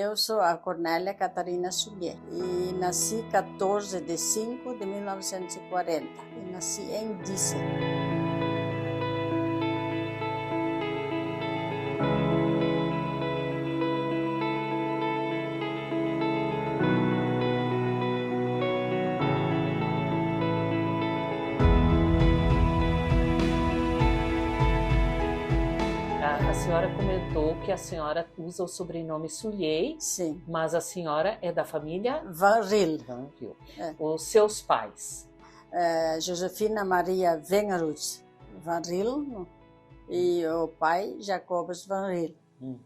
Eu sou a Cornélia Catarina Sulier e nasci 14 de 5 de 1940 e nasci em Dissen. A senhora comentou que a senhora usa o sobrenome Sulier, Sim, mas a senhora é da família Van Riel, Van Riel. É. Os seus pais? Josefina Maria Wengerud Van Riel e o pai Jacobus Van Riel. Uhum.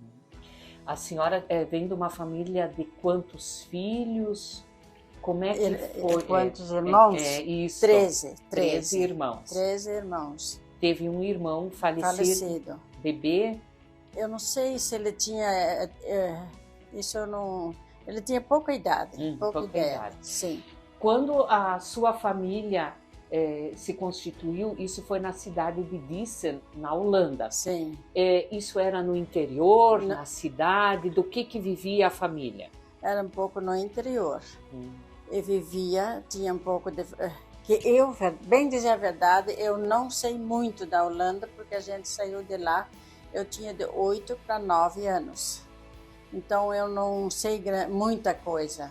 A senhora vem de uma família de quantos filhos? Como é que foi? Quantos irmãos? Isso. 13. 13 irmãos. 13 irmãos. Teve um irmão falecido. Bebê? Eu não sei se ele tinha... isso eu não... Ele tinha pouca idade. Pouca idade. Sim. Quando a sua família se constituiu, isso foi na cidade de Dissen, na Holanda. Sim. Isso era no interior, na cidade? Do que vivia a família? Era um pouco no interior. E vivia, tinha um pouco de... Que eu, bem dizer a verdade, eu não sei muito da Holanda, porque a gente saiu de lá, eu tinha de 8 para 9 anos. Então eu não sei muita coisa,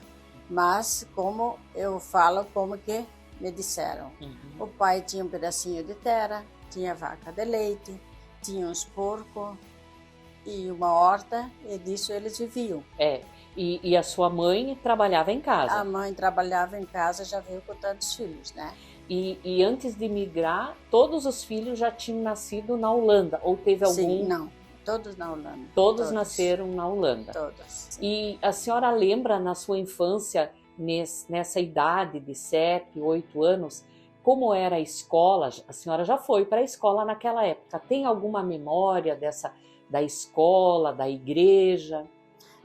mas como eu falo, como que me disseram. O pai tinha um pedacinho de terra, tinha vaca de leite, tinha uns porcos e uma horta, e disso eles viviam. E a sua mãe trabalhava em casa? A mãe trabalhava em casa, já veio com tantos filhos, né? E antes de migrar, todos os filhos já tinham nascido na Holanda? Ou teve algum? Sim, não. Todos na Holanda. Todos nasceram na Holanda? Todos. Sim. E a senhora lembra na sua infância, nessa idade de 7, 8 anos, como era a escola? A senhora já foi para a escola naquela época. Tem alguma memória da escola, da igreja?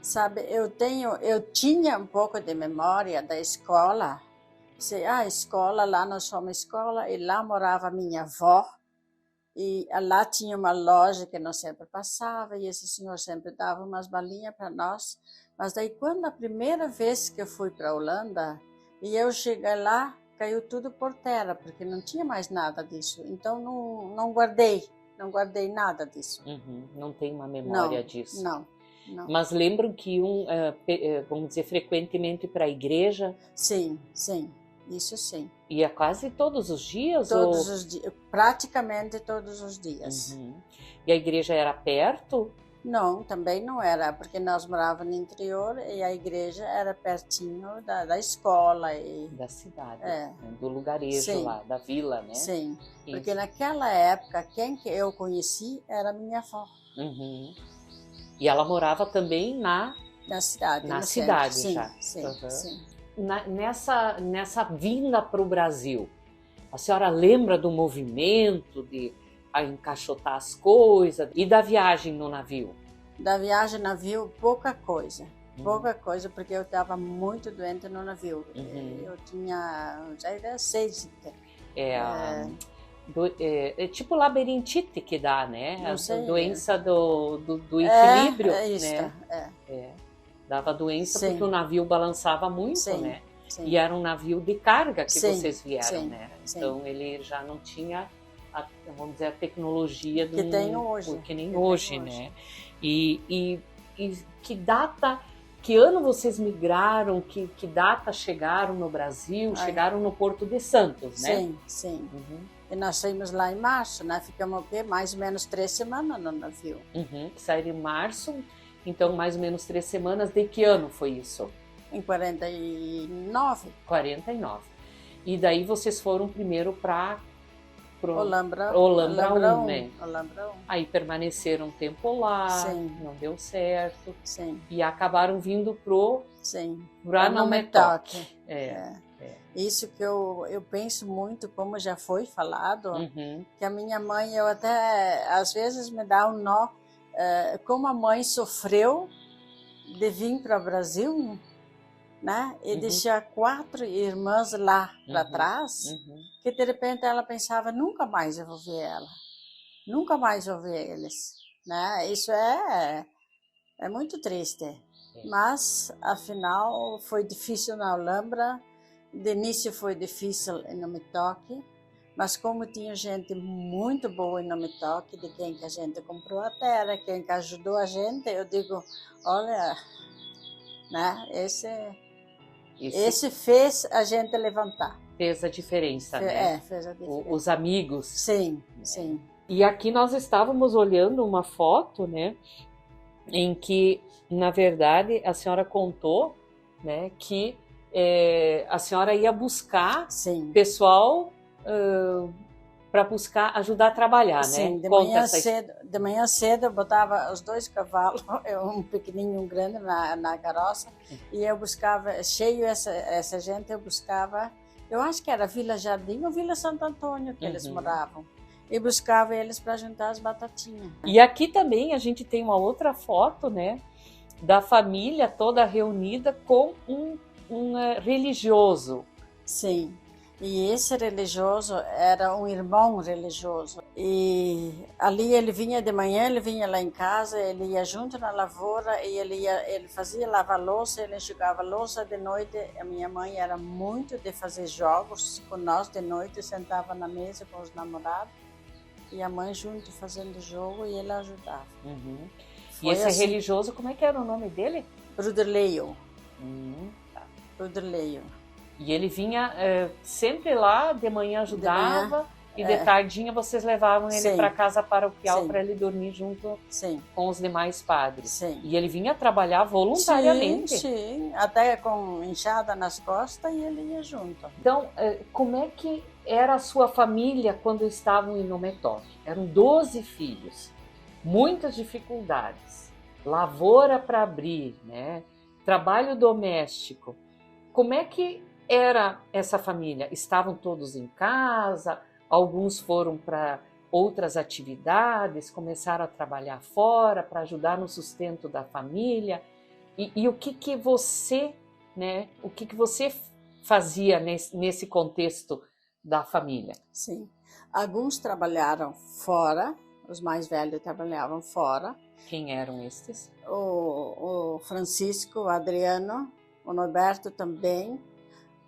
Sabe, eu tinha um pouco de memória da escola. A escola, lá nós fomos à escola e lá morava minha avó. E lá tinha uma loja que nós sempre passava e esse senhor sempre dava umas balinhas para nós. Mas daí quando a primeira vez que eu fui para a Holanda e eu cheguei lá, caiu tudo por terra, porque não tinha mais nada disso. Então não guardei nada disso. Não tem uma memória disso? Não. Mas lembram que vamos dizer, frequentemente para a igreja? Sim, isso sim. Ia quase todos os dias? Todos os dias, praticamente todos os dias. E a igreja era perto? Não, também não era, porque nós morávamos no interior e a igreja era pertinho da escola. Da cidade, do lugarejo lá, da vila, né? Sim, porque naquela época, quem que eu conheci era minha avó. E ela morava também na cidade. Na cidade sim, já. Sim. Nessa vinda para o Brasil, a senhora lembra do movimento de encaixotar as coisas e da viagem no navio? Da viagem no navio, pouca coisa, porque eu estava muito doente no navio. Eu tinha, já era 6. É tipo labirintite que dá, né? A doença do equilíbrio, é isso, né? Dava doença porque o navio balançava muito, né? Sim. E era um navio de carga que vocês vieram, né? Então ele já não tinha, vamos dizer, a tecnologia que tem hoje. Que nem hoje, né? E que data, que ano vocês migraram? Que data chegaram no Brasil? Chegaram no Porto de Santos, né? Sim. E nós saímos lá em março, né? Ficamos mais ou menos 3 semanas no navio. Saíram em março, então mais ou menos 3 semanas. De que ano foi isso? Em 49. 49. E daí vocês foram primeiro para Olambra 1, né? Olambra 1. Aí permaneceram um tempo lá, não deu certo. Sim. E acabaram vindo para Nometok. Isso que eu penso muito, como já foi falado, que a minha mãe, eu até, às vezes me dá um nó, como a mãe sofreu de vir para o Brasil, né? E deixar 4 irmãs lá para trás, que de repente ela pensava, nunca mais eu vou ver ela, nunca mais vou ver eles, né? Isso é muito triste. Mas, afinal, foi difícil na Alhambra. De início foi difícil em Nome Toque, mas como tinha gente muito boa em Nome Toque, de quem que a gente comprou a terra, quem que ajudou a gente, eu digo, olha, né, esse fez a gente levantar. Fez a diferença, né? Fez a diferença. Os amigos. Sim, sim. E aqui nós estávamos olhando uma foto, né, em que, na verdade, a senhora contou, né, que a senhora ia buscar pessoal para buscar ajudar a trabalhar, sim, né? De manhã cedo eu botava os 2 cavalos, um pequenininho e um grande na carroça, e eu buscava, cheio essa gente, eu buscava, eu acho que era Vila Jardim ou Vila Santo Antônio que eles moravam. E buscava eles para juntar as batatinhas. E aqui também a gente tem uma outra foto, né, da família toda reunida com um religioso. Sim, e esse religioso era um irmão religioso. E ali ele vinha de manhã, ele vinha lá em casa, ele ia junto na lavoura e ele fazia lavar louça, ele enxugava louça de noite. A minha mãe era muito de fazer jogos com nós de noite, sentava na mesa com os namorados. E a mãe junto fazendo jogo e ele ajudava. E esse assim, religioso, como é que era o nome dele? Bruder Leo. Tá. Bruder Leo. E ele vinha sempre lá, de manhã ajudava, e de tardinha vocês levavam ele para casa paroquial para ele dormir junto com os demais padres. Sim. E ele vinha trabalhar voluntariamente. Sim, até com enxada nas costas e ele ia junto. Então, como é que era a sua família quando estavam em Nome Toque? Eram 12 filhos, muitas dificuldades, lavoura para abrir, né? Trabalho doméstico. Como é que era essa família? Estavam todos em casa? Alguns foram para outras atividades, começaram a trabalhar fora para ajudar no sustento da família. E o que você, né? O que você fazia nesse contexto da família? Sim, alguns trabalharam fora, os mais velhos trabalhavam fora. Quem eram estes? O Francisco, o Adriano, o Norberto também.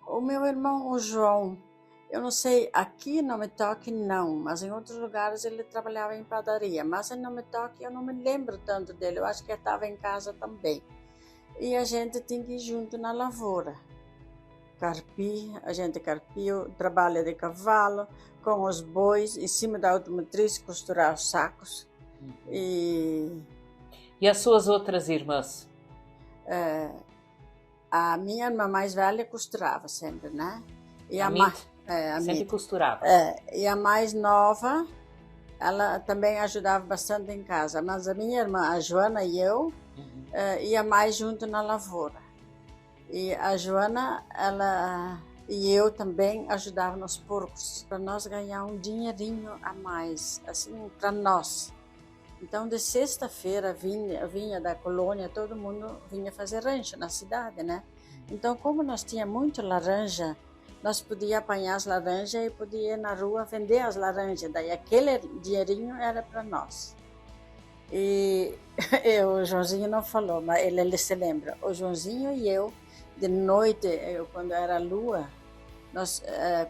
O meu irmão, o João, eu não sei, aqui em Nome Toque não, mas em outros lugares ele trabalhava em padaria. Mas em Nome Toque eu não me lembro tanto dele, eu acho que ele estava em casa também. E a gente tinha que ir junto na lavoura. A gente carpia, trabalha de cavalo, com os bois, em cima da automotriz, costurar os sacos. E as suas outras irmãs? A minha irmã mais velha costurava sempre, né? E sempre costurava. E a mais nova, ela também ajudava bastante em casa. Mas a minha irmã, a Joana e eu, ia mais junto na lavoura. E a Joana, ela e eu também ajudavam nos porcos, para nós ganhar um dinheirinho a mais, assim, para nós. Então, de sexta-feira vinha da colônia, todo mundo vinha fazer rancho na cidade, né? Então, como nós tínhamos muito laranja, nós podíamos apanhar as laranjas e podia ir na rua vender as laranjas. Daí, aquele dinheirinho era para nós. E o Joãozinho não falou, mas ele se lembra. O Joãozinho e eu, de noite, quando era lua, nós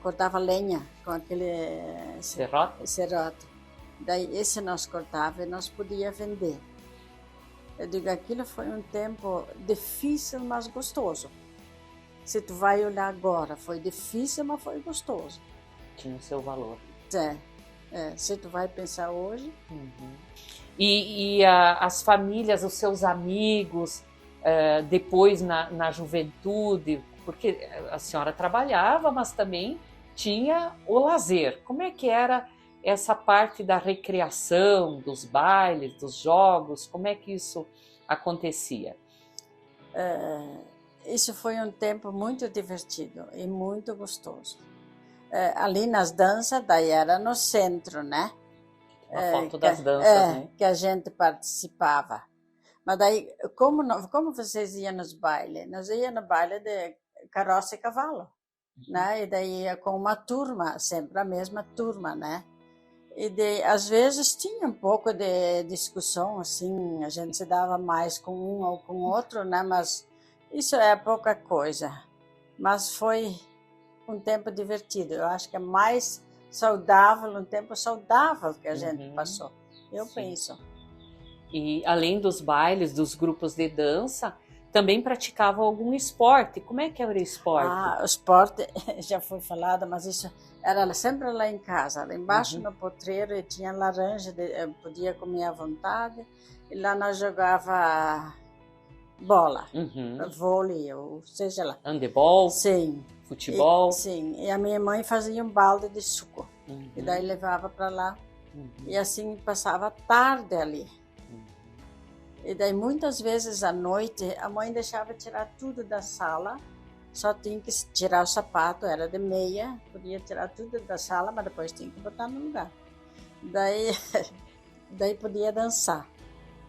cortava lenha com aquele serrote. Daí esse nós cortava e nós podíamos vender. Eu digo, aquilo foi um tempo difícil, mas gostoso. Se tu vai olhar agora, foi difícil, mas foi gostoso. Tinha o seu valor. Se tu vai pensar hoje. E as famílias, os seus amigos, depois na juventude, porque a senhora trabalhava, mas também tinha o lazer. Como é que era essa parte da recreação, dos bailes, dos jogos? Como é que isso acontecia? Isso foi um tempo muito divertido e muito gostoso. Ali nas danças, daí era no centro, né? A foto das danças, né? Que a gente participava. Mas daí, como vocês iam nos bailes? Nós íamos no baile de carroça e cavalo, né? E daí ia com uma turma, sempre a mesma turma, né? Às vezes tinha um pouco de discussão, assim, a gente se dava mais com um ou com outro, né? Mas isso é pouca coisa. Mas foi um tempo divertido. Eu acho que é mais saudável, um tempo saudável que a gente passou. Eu penso. E além dos bailes, dos grupos de dança, também praticava algum esporte. Como é que era o esporte? O esporte já foi falado, mas isso era sempre lá em casa. Lá embaixo no potreiro e tinha laranja, podia comer à vontade. E lá nós jogava bola, vôlei, ou seja lá. Handebol? Sim. Futebol? Sim. E a minha mãe fazia um balde de suco. E daí levava para lá. E assim passava a tarde ali. E daí muitas vezes à noite a mãe deixava tirar tudo da sala, só tinha que tirar o sapato, era de meia, podia tirar tudo da sala, mas depois tinha que botar no lugar. Daí podia dançar.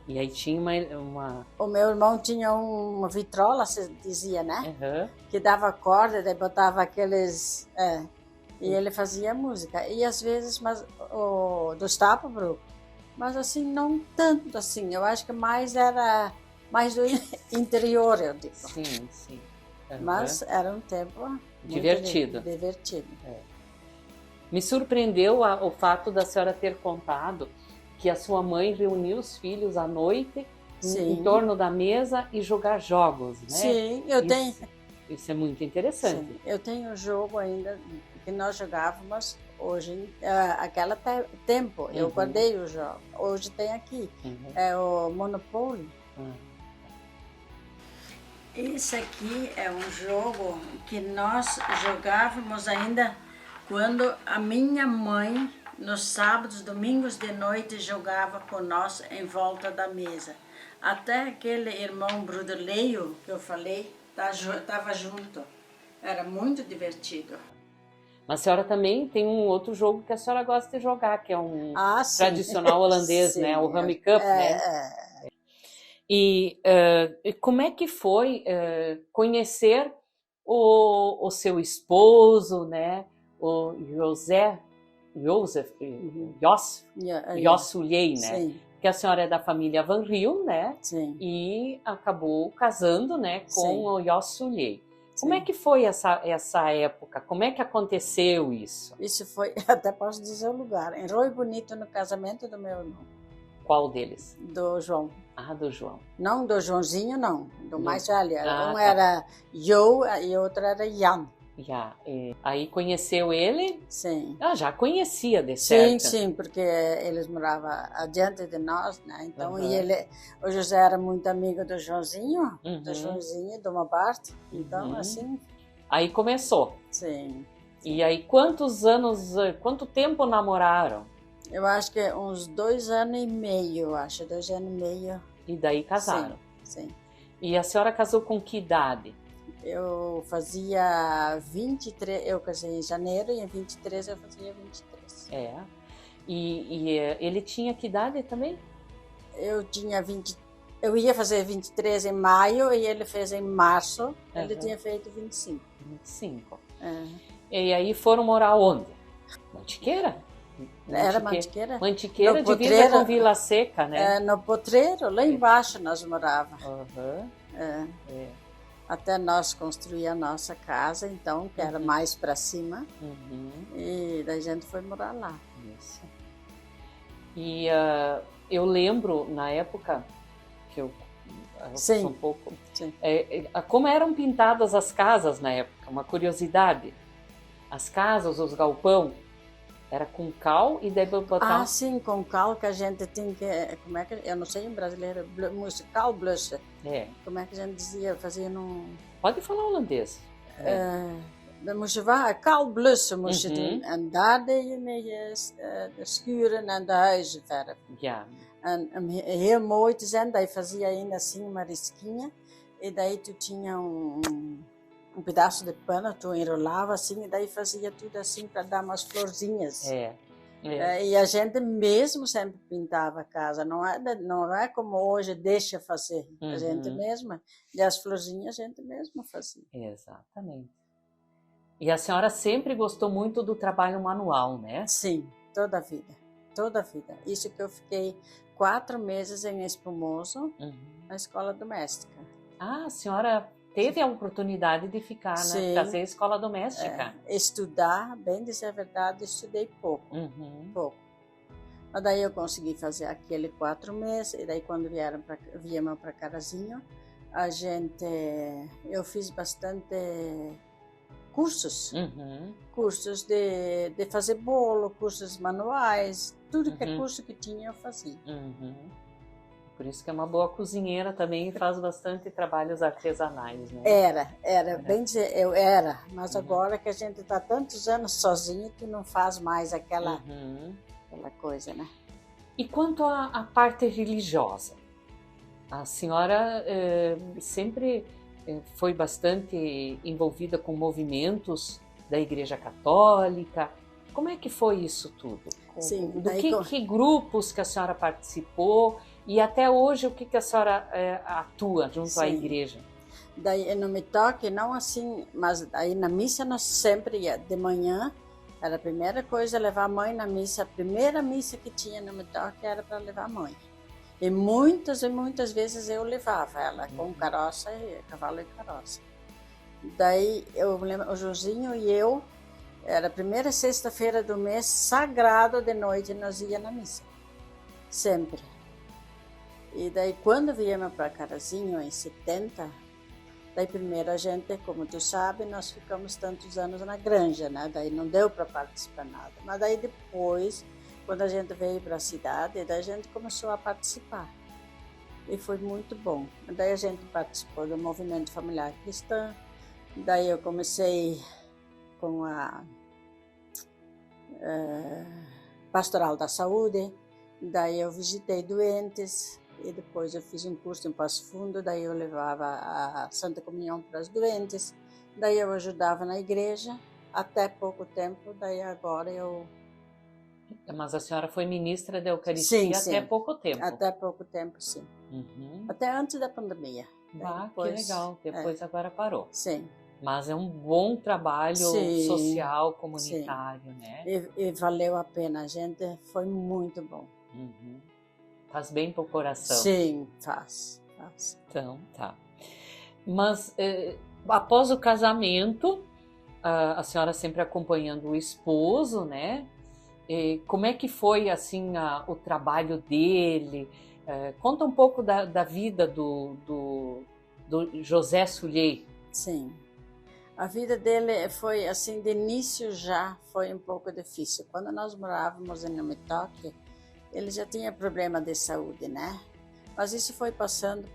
E aí tinha uma... O meu irmão tinha uma vitrola, se dizia, né? Que dava corda, daí botava aqueles... e ele fazia música. E às vezes, do Stapelbrook, mas assim, não tanto assim. Eu acho que era mais do interior, eu digo. Sim, sim. Mas era um tempo divertido. Me surpreendeu o fato da senhora ter contado que a sua mãe reuniu os filhos à noite em torno da mesa e jogar jogos, né? Sim, tenho. Isso é muito interessante. Sim, eu tenho um jogo ainda que nós jogávamos hoje, aquele tempo, eu guardei o jogo. Hoje tem aqui, é o Monopoly. Esse aqui é um jogo que nós jogávamos ainda quando a minha mãe, nos sábados, domingos de noite, jogava com nós em volta da mesa. Até aquele irmão Bruderleio que eu falei, estava junto. Era muito divertido. Mas a senhora também tem um outro jogo que a senhora gosta de jogar, que é um tradicional sim. holandês, né? O Rummy Cup, né? E como é que foi conhecer o seu esposo, né? O Joseph Sully, né? Sim. Que a senhora é da família Van Riel, né? Sim. E acabou casando, né, com o Jos Sully. Como Sim. é que foi essa época? Como é que aconteceu isso? Isso foi, até posso dizer o lugar, em Rio Bonito, no casamento do meu irmão. Qual deles? Do João. Ah, do João. Não do Joãozinho, não. Do mais velho. Um era Jo e outro era Jan. Aí conheceu ele? Sim. Já conhecia, de certo. Sim, porque eles moravam adiante de nós, né? Então, o José era muito amigo do Joãozinho, de uma parte. Então, assim... Aí começou. Sim. E aí, quanto tempo namoraram? Eu acho que uns 2 anos e meio, 2 anos e meio. E daí casaram? Sim. E a senhora casou com que idade? Eu fazia 23, eu casei em janeiro e em 23 eu fazia 23. E ele tinha que idade também? Eu tinha eu ia fazer 23 em maio e ele fez em março, ele tinha feito 25. 25. E aí foram morar onde? Mantiqueira? Era Mantiqueira. Mantiqueira divisa com Vila Seca, né? No Potreiro, lá embaixo nós morávamos. Até nós construir a nossa casa, então, que era mais para cima. E daí a gente foi morar lá. Isso. E eu lembro, na época, que eu sou um pouco... como eram pintadas as casas na época, uma curiosidade. As casas, os galpão, era com cal e daí botar... sim, com cal que a gente tinha que... Como é que... Eu não sei em brasileiro, musical blush. Como é que a gente dizia? Fazia num... Pode falar holandês. Dan moest je kaal blussen, moest je doen. En daar deed je mee de schuren en de huizen verven. En heel mooi te zijn, daí fazia ainda assim uma risquinha. E daí tu tinha um pedaço de pano, tu enrolava assim, e daí fazia tudo assim para dar umas florzinhas. E a gente mesmo sempre pintava a casa, não é como hoje deixa fazer. A gente mesma, e as florzinhas a gente mesmo fazia. Exatamente. E a senhora sempre gostou muito do trabalho manual, né? Sim, toda a vida. toda a vida. Isso que eu fiquei 4 meses em Espumoso, na escola doméstica. Ah, a senhora teve a oportunidade de ficar, né? Fazer escola doméstica. Estudar, bem dizer a verdade, estudei pouco. Pouco. Mas daí eu consegui fazer aquele 4 meses, e daí quando viemos para Carazinho, eu fiz bastante cursos. Cursos de fazer bolo, cursos manuais, tudo que é curso que tinha eu fazia. Por isso que é uma boa cozinheira também e faz bastante trabalhos artesanais, né? Era. Bem dizer, eu era, mas agora que a gente está tantos anos sozinho que não faz mais aquela coisa, né? E quanto à parte religiosa? A senhora sempre foi bastante envolvida com movimentos da Igreja Católica. Como é que foi isso tudo? Sim. Que grupos que a senhora participou e até hoje o que a senhora atua junto à igreja? Daí no Metoque, não assim, mas aí na missa nós sempre ia de manhã. Era a primeira coisa levar a mãe na missa. A primeira missa que tinha no Metoque era para levar a mãe. E muitas vezes eu levava ela com cavalo e carroça. Daí eu lembro, o Josinho e eu, era a primeira sexta-feira do mês, sagrado de noite, nós ia na missa. Sempre. E daí quando viemos para Carazinho, em 70, daí primeiro a gente, como tu sabe, nós ficamos tantos anos na granja, né? Daí não deu para participar nada. Mas daí depois, quando a gente veio para a cidade, daí a gente começou a participar. E foi muito bom. Daí a gente participou do movimento familiar cristão. Daí eu comecei com a pastoral da saúde. Daí eu visitei doentes. E depois eu fiz um curso em Passo Fundo. Daí eu levava a Santa Comunhão para os doentes. Daí eu ajudava na igreja. Até pouco tempo. Daí agora eu... Mas a senhora foi ministra da Eucaristia até pouco tempo? Até pouco tempo, sim. Até antes da pandemia. Que legal. Depois agora parou. Sim. Mas é um bom trabalho social, comunitário, né? E valeu a pena. A gente foi muito bom. Faz bem pro coração. Sim, faz. Então, tá. Mas após o casamento, a senhora sempre acompanhando o esposo, né? Como é que foi assim o trabalho dele? Conta um pouco da vida do José Sulhey. Sim. A vida dele foi assim, de início já foi um pouco difícil. Quando nós morávamos em Metoque, ele já tinha problema de saúde, né? Mas isso foi passando,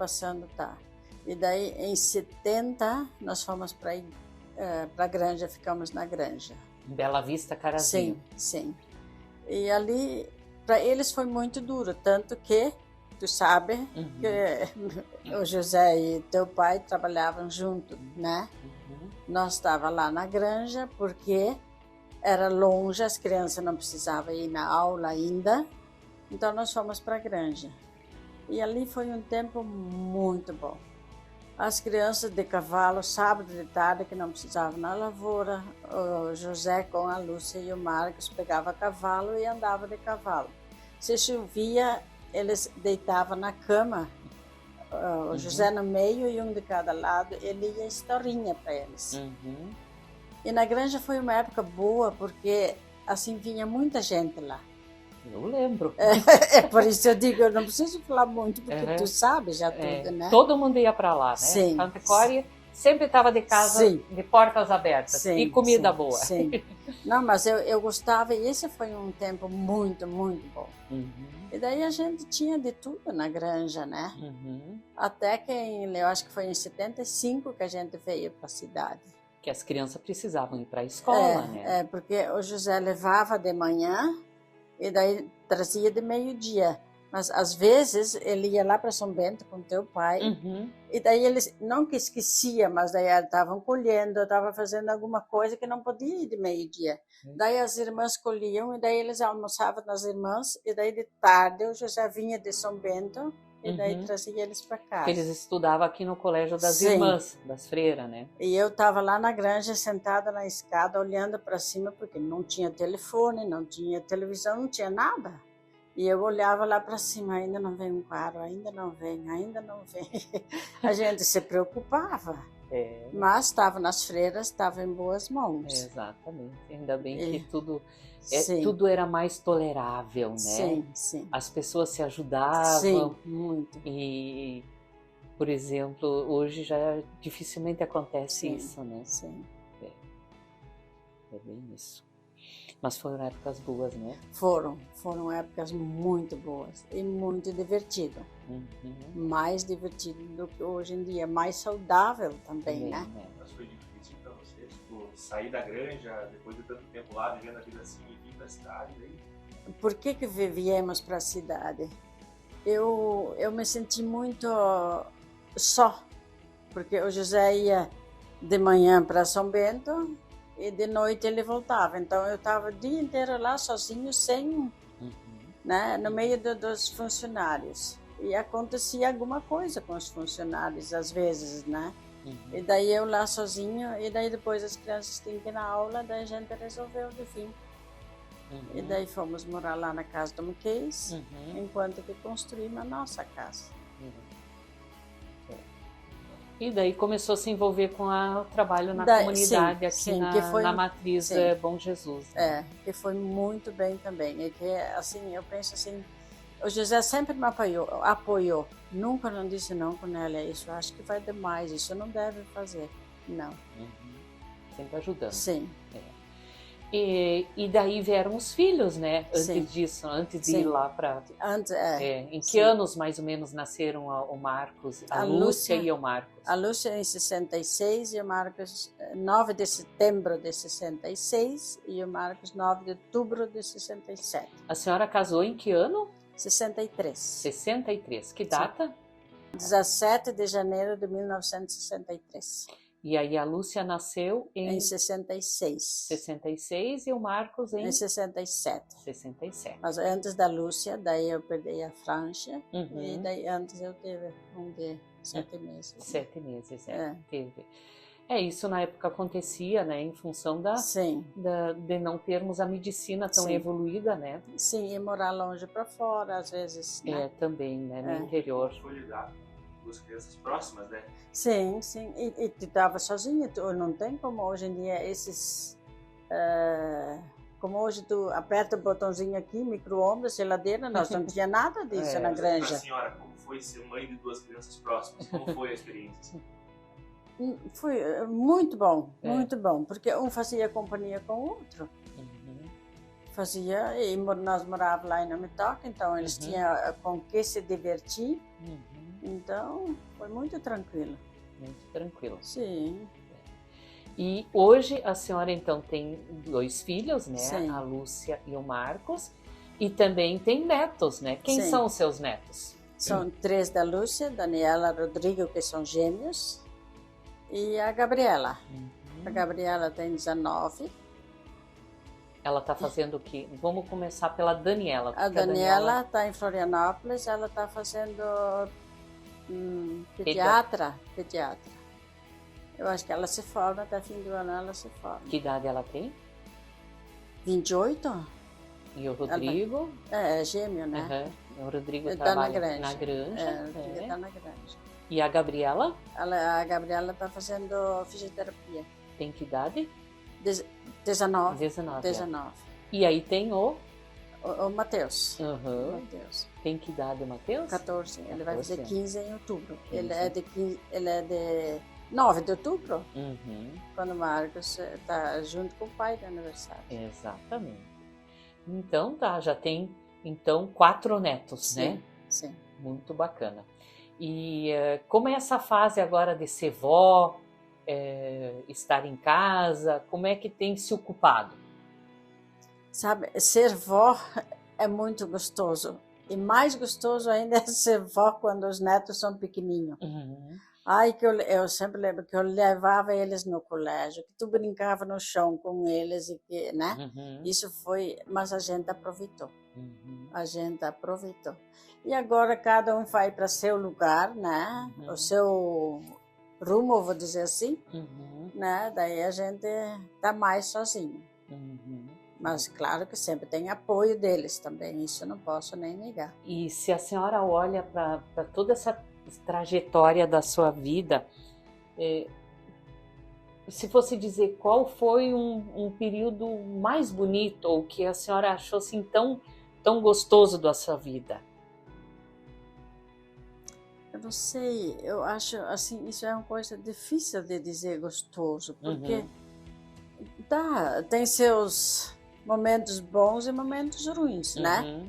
tá. E daí em 70 nós fomos para a granja, ficamos na granja. Bela Vista, Carazinho. Sim. E ali, para eles foi muito duro, tanto que, tu sabe, que o José e teu pai trabalhavam junto, né? Nós estávamos lá na granja porque era longe, as crianças não precisavam ir na aula ainda, então nós fomos para a granja. E ali foi um tempo muito bom. As crianças de cavalo, sábado de tarde, que não precisavam na lavoura, o José com a Lúcia e o Marcos pegavam cavalo e andavam de cavalo. Se chovia, eles deitavam na cama, o José no meio e um de cada lado, ele ia historinha para eles. E na granja foi uma época boa, porque assim vinha muita gente lá. Eu lembro. Por isso eu digo, eu não preciso falar muito, porque tu sabe já tudo, né? Todo mundo ia para lá, né? Sim. Antecória sempre estava de casa, de portas abertas e comida boa. Sim. Não, mas eu gostava, e esse foi um tempo muito, muito bom. E daí a gente tinha de tudo na granja, né? Até que eu acho que foi em 75 que a gente veio para a cidade. Que as crianças precisavam ir para a escola, né? Porque o José levava de manhã, e daí trazia de meio-dia. Mas às vezes ele ia lá para São Bento com teu pai, e daí eles não que esquecia, mas daí estavam colhendo, estavam fazendo alguma coisa que não podia ir de meio-dia. Daí as irmãs colhiam, e daí eles almoçavam nas irmãs, e daí de tarde o José vinha de São Bento e daí trazia eles para casa. Eles estudavam aqui no colégio das Sim. irmãs, das freiras, né? E eu estava lá na granja, sentada na escada, olhando para cima, porque não tinha telefone, não tinha televisão, não tinha nada. E eu olhava lá para cima, ainda não vem um quadro, ainda não vem, ainda não vem. A gente se preocupava. Mas estava nas freiras, estava em boas mãos. Exatamente. Ainda bem que tudo era mais tolerável, né? Sim, sim. As pessoas se ajudavam. Sim, muito. E, por exemplo, hoje já dificilmente acontece isso, né? Sim. É bem isso. Mas foram épocas boas, né? Foram épocas muito boas e muito divertido. Mais divertido do que hoje em dia, mais saudável também, né? Mas foi difícil para você, tipo, sair da granja depois de tanto tempo lá, vivendo a vida assim e vir para a cidade, daí? Por que viemos para a cidade? Eu me senti muito só, porque o José ia de manhã para São Bento e de noite ele voltava. Então eu estava o dia inteiro lá sozinho, sem, né, no meio dos funcionários. E acontecia alguma coisa com os funcionários, às vezes, né? E daí eu lá sozinho, e daí depois as crianças tinham que ir na aula, daí a gente resolveu de vir. E daí fomos morar lá na casa do Miqueis, enquanto que construímos a nossa casa. E daí começou a se envolver com o trabalho na comunidade aqui na matriz Bom Jesus. Né? Que foi muito bem também. E que, assim, eu penso assim, o José sempre me apoiou. Nunca não disse não, Cornélia, isso acho que vai demais, isso não deve fazer. Não. Sempre ajudando. Sim. E daí vieram os filhos, né? Antes disso, antes de ir lá para... Em que anos, mais ou menos, nasceram o Marcos, a Lúcia e o Marcos? A Lúcia em 66 e o Marcos 9 de setembro de 66 e o Marcos 9 de outubro de 67. A senhora casou em que ano? 63. 63. Que data? 17 de janeiro de 1963. E aí a Lúcia nasceu em 66. 66 e o Marcos em 67. 67. Mas antes da Lúcia, daí eu perdi a Francha e daí antes eu tive um de 7 meses. 7 meses, teve. Isso na época acontecia, né, em função de não termos a medicina tão evoluída, né? Sim, e morar longe para fora, às vezes, né? Também, né, no interior. Foi lidar com as crianças próximas, né? Sim, sim. E tu estava sozinha, não tem como hoje em dia esses... como hoje tu aperta o botãozinho aqui, micro-ondas, geladeira, nós não tinha nada disso na granja. A senhora, como foi ser mãe de 2 crianças próximas? Como foi a experiência? Foi muito bom, porque um fazia companhia com o outro. Fazia, e nós morávamos lá em Namitoca, então eles tinham com que se divertir. Então, foi muito tranquilo. Muito tranquilo. Sim. E hoje a senhora então tem 2 filhos, né? Sim. A Lúcia e o Marcos. E também tem netos, né? Quem são os seus netos? São 3 da Lúcia, Daniela, Rodrigo, que são gêmeos. E a Gabriela. A Gabriela tem 19. Ela está fazendo o quê? Vamos começar pela Daniela. A Daniela está em Florianópolis, ela está fazendo pediatra. Eu acho que ela se forma, até fim do ano ela se forma. Que idade ela tem? 28. E o Rodrigo? É gêmeo, né? O Rodrigo trabalha na granja. Está na granja. E a Gabriela? A Gabriela está fazendo fisioterapia. Tem que idade? 19. 19. E aí tem o Matheus. Matheus. Tem que idade o Matheus? 14. Ele vai fazer 15 em outubro. 15. Ele é de 9 de outubro. Quando o Marcos está junto com o pai do aniversário. Exatamente. Então já tem 4 netos, né? Sim. Muito bacana. E como é essa fase agora de ser vó, estar em casa, como é que tem se ocupado? Sabe, ser vó é muito gostoso. E mais gostoso ainda é ser vó quando os netos são pequenininhos. Ai, que eu sempre lembro que eu levava eles no colégio, que tu brincava no chão com eles, e que, né? Isso foi, mas a gente aproveitou. A gente aproveitou. E agora cada um vai para seu lugar, né? O seu rumo, vou dizer assim, né? Daí a gente tá mais sozinho. Mas claro que sempre tem apoio deles também, isso eu não posso nem negar. E se a senhora olha para toda essa trajetória da sua vida, se fosse dizer qual foi um período mais bonito ou que a senhora achou assim tão gostoso da sua vida? Eu não sei, eu acho assim, isso é uma coisa difícil de dizer gostoso, porque tem seus momentos bons e momentos ruins, né?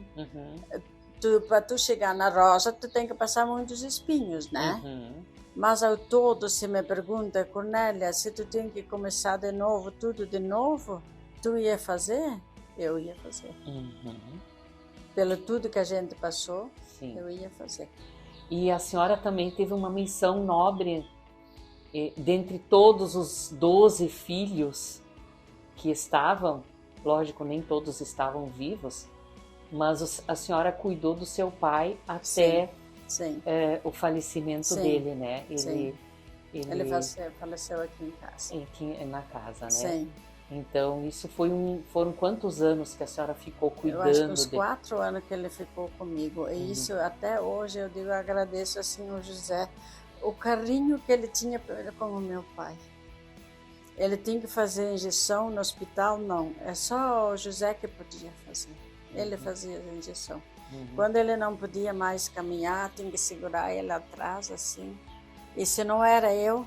Para tu chegar na rosa, tu tem que passar muitos espinhos, né? Mas ao todo, se me pergunta, Cornélia, se tu tem que começar de novo, tudo de novo, tu ia fazer? Eu ia fazer. Pelo tudo que a gente passou, eu ia fazer. E a senhora também teve uma missão nobre, dentre todos os 12 filhos que estavam, lógico, nem todos estavam vivos, mas a senhora cuidou do seu pai até o falecimento dele, né? Ele faleceu aqui em casa. Aqui na casa, né? Sim. Então, isso foram quantos anos que a senhora ficou cuidando dele? Eu acho que uns dele? 4 anos que ele ficou comigo. E isso, até hoje, eu digo, agradeço assim ao José, o carinho que ele tinha com o meu pai. Ele tinha que fazer injeção no hospital? Não. É só o José que podia fazer. Ele fazia a injeção. Quando ele não podia mais caminhar, tinha que segurar ele atrás, assim. E se não era eu,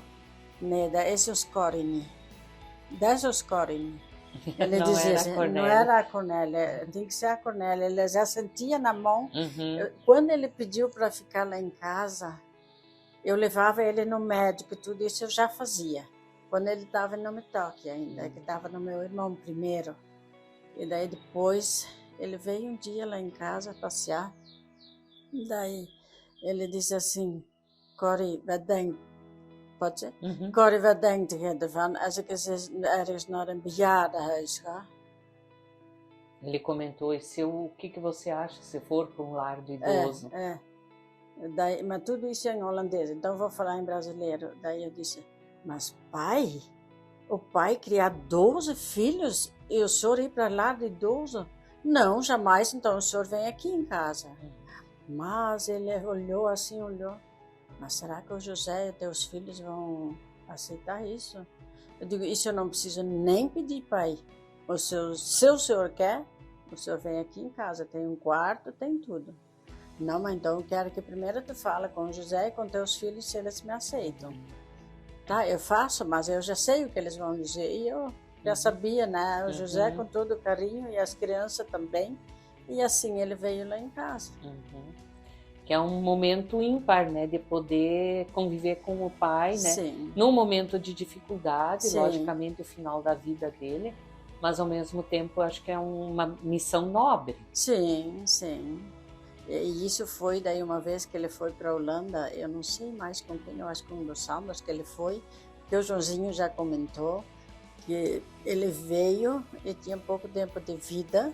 Neda, esse é os Corini. Desce os Corini. Ele Não dizia era assim, a Cornélia. não era a Cornélia, tinha que ser a Cornélia. Ele já sentia na mão. Quando ele pediu para ficar lá em casa, eu levava ele no médico, tudo isso eu já fazia. Quando ele estava no Me Toque ainda, que estava no meu irmão primeiro. E daí depois, ele veio um dia lá em casa passear. E daí ele disse assim, Corrie, vad denkt, pode ser? Corrie, vad denkt je ervan als ik eens ergens naar een bejaardenhuis ga? Ele comentou, o que você acha se for para um lar do idoso? Daí, mas tudo isso é em holandês, então eu vou falar em brasileiro. Daí eu disse, mas pai, o pai criar 12 filhos e o senhor ir para lá de idoso? Não, jamais, então o senhor vem aqui em casa. Mas ele olhou assim, mas será que o José e teus filhos vão aceitar isso? Eu digo, isso eu não preciso nem pedir, pai. Se o senhor quer, o senhor vem aqui em casa, tem um quarto, tem tudo. Não, mas então eu quero que primeiro tu fala com o José e com teus filhos se eles me aceitam. Tá, eu faço, mas eu já sei o que eles vão dizer. E eu já sabia, né? O José com todo o carinho e as crianças também. E assim ele veio lá em casa. Que é um momento ímpar, né? De poder conviver com o pai, né? Sim. Num momento de dificuldade, Sim. logicamente o final da vida dele. Mas ao mesmo tempo eu acho que é uma missão nobre. Sim, sim. E isso foi daí uma vez que ele foi para a Holanda, eu não sei mais com quem, eu acho que com o Sanders que ele foi, que o Joãozinho já comentou, que ele veio e tinha pouco tempo de vida,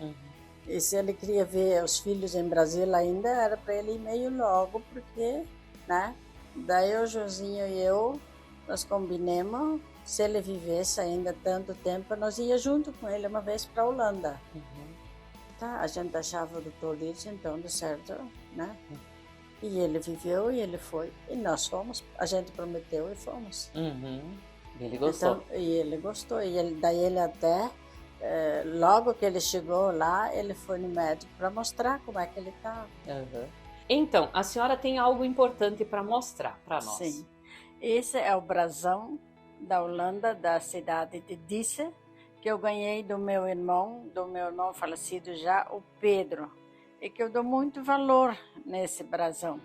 e se ele queria ver os filhos em Brasília ainda, era para ele ir meio logo, porque, né? Daí o Joãozinho e eu, nós combinamos, se ele vivesse ainda tanto tempo, nós ia junto com ele uma vez para a Holanda. Tá, a gente achava o doutor disse, então, de certo, né? E ele viveu e ele foi. E nós fomos, a gente prometeu e fomos. Ele gostou. Então, e ele gostou. E daí ele até, logo que ele chegou lá, ele foi no médico para mostrar como é que ele estava. Então, a senhora tem algo importante para mostrar para nós. Sim. Esse é o brasão da Holanda, da cidade de Disse, que eu ganhei do meu irmão falecido já, o Pedro, e que eu dou muito valor nesse brasão.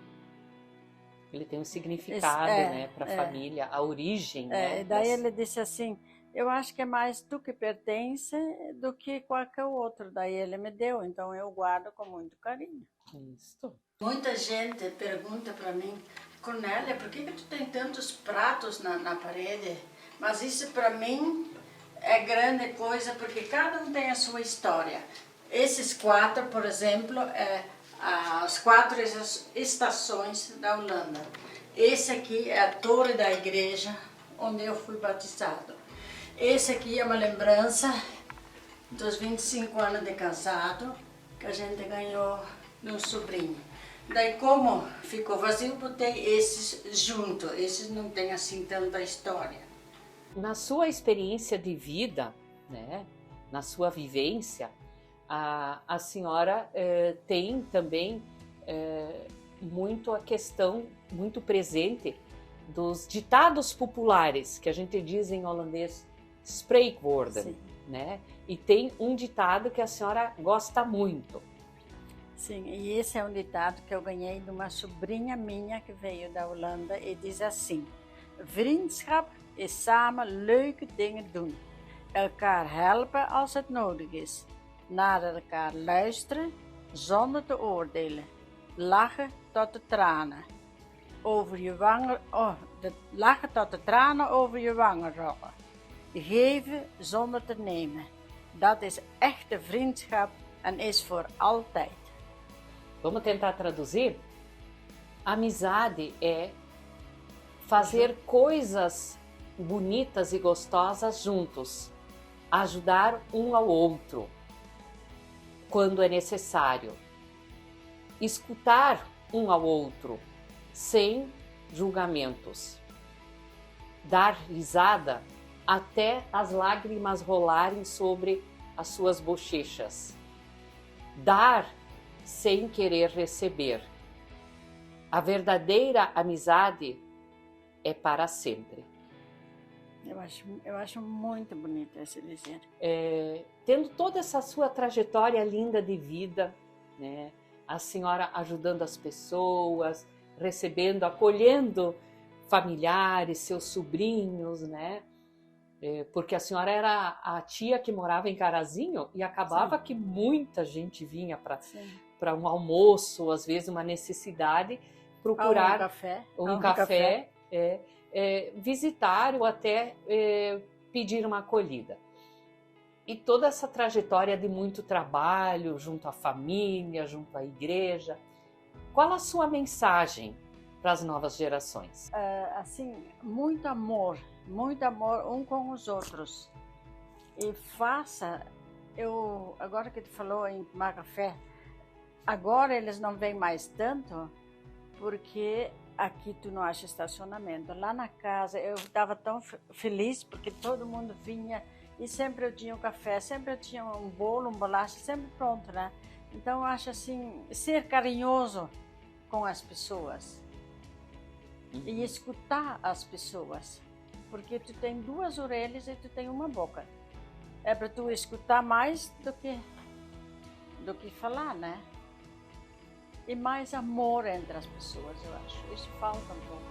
Ele tem um significado, né, para a família, a origem, né? Daí ele disse assim, eu acho que é mais tu que pertence do que qualquer outro. Daí ele me deu, então eu guardo com muito carinho. Isso. Muita gente pergunta para mim, Cornélia, por que tu tem tantos pratos na parede? Mas isso para mim é grande coisa, porque cada um tem a sua história. Esses 4, por exemplo, as 4 estações da Holanda. Esse aqui é a torre da igreja onde eu fui batizado. Esse aqui é uma lembrança dos 25 anos de casado que a gente ganhou de um sobrinho. Daí, como ficou vazio, botei esses junto. Esses não tem assim tanta história. Na sua experiência de vida, né, na sua vivência, a senhora tem também muito a questão, muito presente, dos ditados populares, que a gente diz em holandês, spreekwoorden, né? E tem um ditado que a senhora gosta muito. Sim, e esse é um ditado que eu ganhei de uma sobrinha minha que veio da Holanda e diz assim: Vriendschap is samen leuke dingen doen. Elkaar helpen als het nodig is. Naar elkaar luisteren zonder te oordelen. Lachen tot de tranen. Lachen tot de tranen over je wangen rollen. Geven zonder te nemen. Dat is echte vriendschap en is voor altijd. Vamos tentar traduzir? Amizade é fazer coisas bonitas e gostosas juntos, ajudar um ao outro quando é necessário, escutar um ao outro sem julgamentos, dar risada até as lágrimas rolarem sobre as suas bochechas, dar sem querer receber. A verdadeira amizade é para sempre. Eu acho muito bonito esse dizer. Tendo toda essa sua trajetória linda de vida, né? A senhora ajudando as pessoas, recebendo, acolhendo familiares, seus sobrinhos, né? Porque a senhora era a tia que morava em Carazinho e acabava que muita gente vinha para um almoço, às vezes uma necessidade, procurar um café. Visitar ou até pedir uma acolhida. E toda essa trajetória de muito trabalho junto à família, junto à igreja, qual a sua mensagem para as novas gerações? Assim, muito amor um com os outros. E agora que tu falou em tomar café, agora eles não vêm mais tanto, porque aqui tu não acha estacionamento. Lá na casa eu estava tão feliz porque todo mundo vinha e sempre eu tinha um café, sempre eu tinha um bolo, um bolacha, sempre pronto, né? Então eu acho assim, ser carinhoso com as pessoas e escutar as pessoas, porque tu tem 2 orelhas e tu tem uma boca. É para tu escutar mais do que falar, né? E mais amor entre as pessoas, eu acho. Isso falta um pouco.